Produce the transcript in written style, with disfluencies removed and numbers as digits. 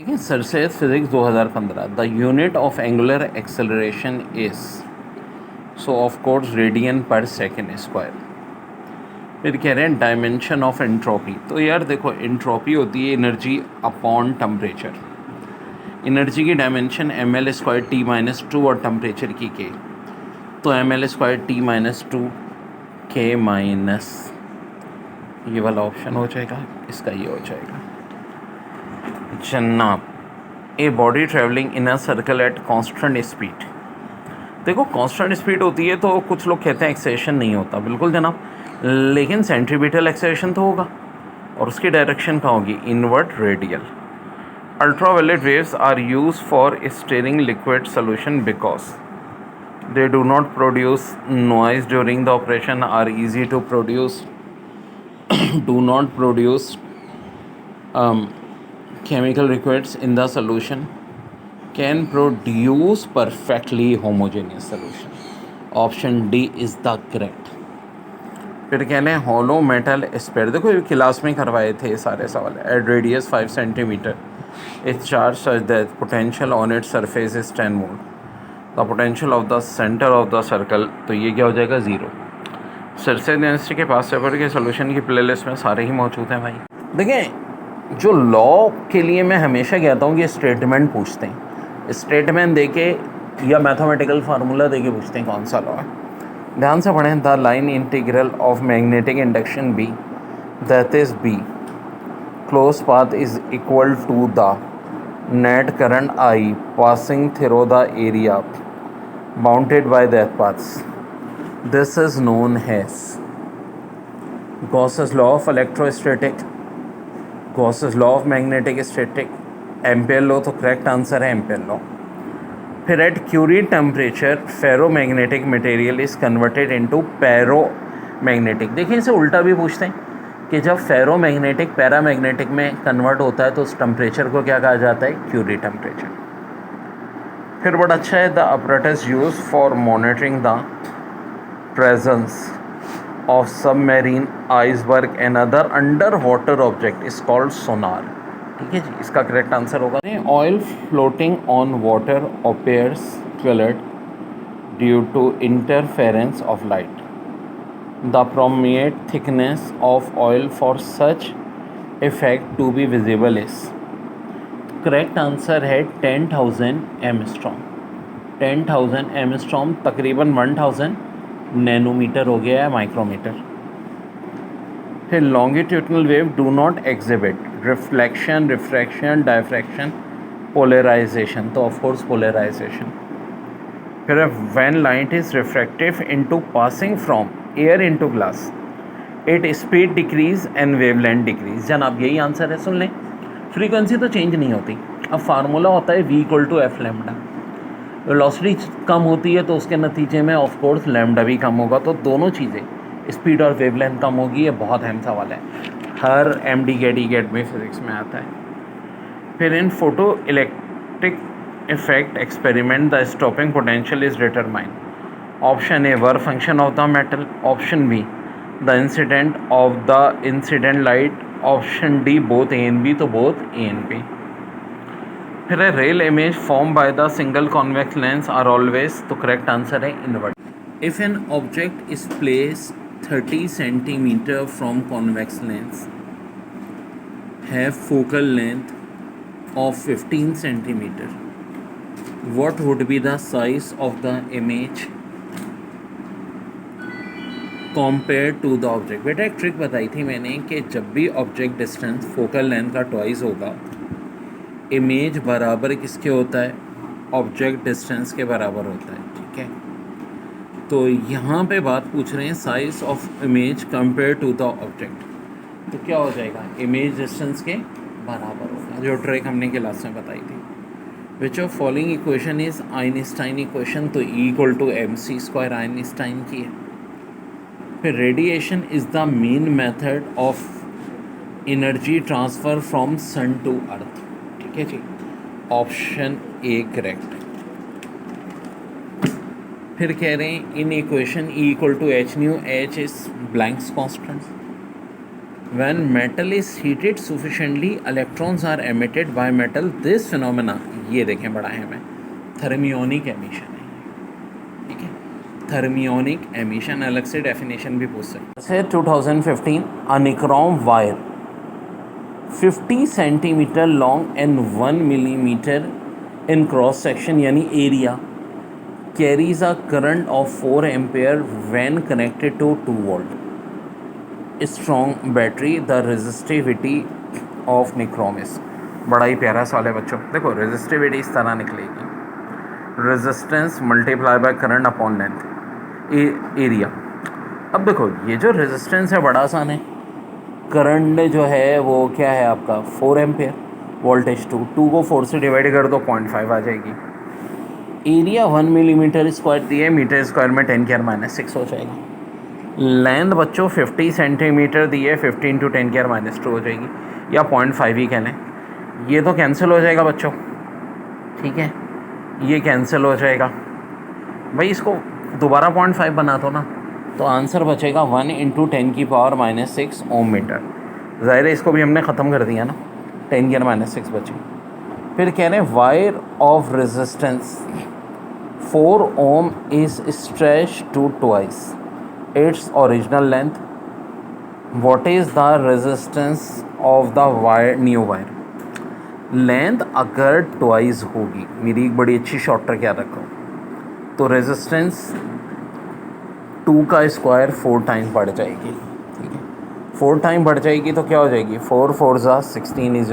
देखिए सरसेस physics 2015 the unit of angular acceleration is so of course radian per second square. फिर कह रहे हैं डायमेंशन ऑफ एंट्रोपी। तो यार देखो एंट्रोपी होती है एनर्जी अपॉन टेम्परेचर। एनर्जी की dimension M L square T minus two और टेम्परेचर की के, तो M L square T minus two K minus ये वाला ऑप्शन हो जाएगा, इसका ये हो जाएगा। जनाब a body travelling in a circle at constant speed. देखो कांस्टेंट स्पीड होती है तो कुछ लोग कहते हैं एक्सेलेरेशन नहीं होता, बिल्कुल जनाब, लेकिन सेंट्रीपिटल एक्सेलेरेशन तो होगा और उसकी डायरेक्शन कहाँ होगी, inward radial. Ultraviolet waves are use for stirring liquid solution because they do not produce noise during the operation, are easy to produce, do not produce chemical liquids in the solution, can produce perfectly homogeneous solution. Option D is the correct. फिर कहने हैं hollow metal spare. देखो ये class में करवाए थे ये सारे सवाल। At radius 5 centimetre its charge such that potential on its surface is 10 volt, the potential of the centre of the circle, तो ये क्या हो जाएगा, ज़ीरो। सरसेस यूनिवर्सिटी के पास पेपर के सोल्यूशन की प्लेलिस्ट में सारे ही मौजूद हैं भाई। देखें जो लॉ के लिए मैं हमेशा कहता हूँ कि स्टेटमेंट पूछते हैं, स्टेटमेंट देके या मैथमेटिकल फार्मूला देके पूछते हैं कौन सा लॉ है। ध्यान से पढ़ें। The line integral of magnetic induction B that is B closed path is equal to the net current I passing through the area bounded by that paths. This is known as Gauss's law of electrostatic, Gauss's law of magnetic static, ampere law, तो correct answer है ampere law. फिर at Curie temperature ferromagnetic material is converted into paramagnetic. देखिए इसे उल्टा भी पूछते हैं कि जब फेरोमैग्नेटिक पैरामैग्नेटिक में कन्वर्ट होता है तो उस टेम्परेचर को क्या कहा जाता है, क्यूरी टेम्परेचर। फिर बड़ा अच्छा है the apparatus use for monitoring the presence of submarine iceberg and other under water object is called sonar. ठीक है जी, इसका करेक्ट आंसर होगा oil floating on water appears coloured due to interference of light. The approximate thickness of oil for such effect to be visible is, correct answer है 10,000 एमस्ट्रॉम। 10,000 एमस्ट्रॉम तकरीबन 1000 nanometre हो गया है, माइक्रोमीटर। फिर longitudinal wave do not exhibit reflection, refraction, diffraction, polarization, तो of course polarization. फिर when light is refractive into passing from air into glass it speed decrease and wavelength decrease. जनाब यही आंसर है, सुन लें। फ्रीक्वेंसी तो चेंज नहीं होती, अब फार्मूला होता है v equal to F lambda. Velocity कम होती है तो उसके नतीजे में ऑफ कोर्स लैम्डा भी कम होगा, तो दोनों चीज़ें स्पीड और वेवलेंथ कम होगी। ये बहुत अहम सवाल है, हर MD गेट में फिजिक्स में आता है। फिर in photo electric effect experiment the stopping potential is determined. Option A work function of the metal, option B the incident of the incident light, option D both A and B, तो both A and B. फिर है real image form by the single convex lens are always, तो correct answer है invert. If an object is place 30 centimetre from convex lens have focal length of 15 centimetre, what would be the size of the image compared to the object। बेटा एक trick बताई थी मैंने कि जब भी ऑब्जेक्ट डिस्टेंस फोकल लेंथ का twice होगा, इमेज बराबर किसके होता है, ऑब्जेक्ट डिस्टेंस के बराबर होता है। ठीक है, तो यहाँ पे बात पूछ रहे हैं size of image compare to the object, तो क्या हो जाएगा, इमेज डिस्टेंस के बराबर होगा, जो ट्रिक हमने क्लास में बताई थी। Which of following equation is Einstein equation, तो E equal to mc² Einstein की है। फिर radiation is the main method of energy transfer from Sun to Earth. ठीक है जी, ऑप्शन ए करेक्ट। फिर कह रहे हैं in equation E equal to h nu, h is Planck's constant, when metal is heated sufficiently electrons are emitted by metal, this phenomena, ये देखें बड़ा है हमें, थर्मियोनिक एमिशन है, ठीक है, थर्मियोनिक एमिशन, अलग से डेफिनेशन भी पूछ सकते हैं। 2015 a nichrome wire 50 centimetre long and 1 millimetre in cross section यानी area carries a current of 4 ampere when connected to 2 volt strong battery. The resistivity of nichrome is, बड़ा ही प्यारा सवाल है बच्चों। देखो रेजिस्टिविटी इस तरह निकलेगी, resistance multiply by current upon length area. अब देखो ये जो रेजिस्टेंस है बड़ा आसान है, करंट जो है वो क्या है आपका 4 एम्पेयर, वोल्टेज 2 को 4 से डिवाइड कर दो 0.5 आ जाएगी। एरिया 1 मिलीमीटर स्क्वायर दिए, मीटर स्क्वायर में 10⁻⁻⁶ हो जाएगा। लेंथ बच्चों 50 सेंटीमीटर दिए, 15 × 10⁻⁻² हो जाएगी, या 0.5 ही कह लें। ये तो कैंसिल हो जाएगा बच्चों, ठीक है, ये कैंसिल हो जाएगा। भाई इसको दोबारा 0.5 बना दो ना, तो आंसर बचेगा 1 × 10⁻⁻⁶ ओम मीटर। ज़ाहिर है इसको भी हमने ख़त्म कर दिया ना, 10⁻⁶ बचे। फिर कह रहे हैं wire of resistance 4 ohm is stretched to twice its original length. What is the resistance of the wire, new wire? Length अगर ट्वाइस होगी, मेरी एक बड़ी अच्छी शॉर्ट ट्रिक याद रखो, तो रेजिस्टेंस 2 का स्क्वायर 4 टाइम बढ़ जाएगी, ठीक है, 4 टाइम बढ़ जाएगी तो क्या हो जाएगी, 4 4 16 इज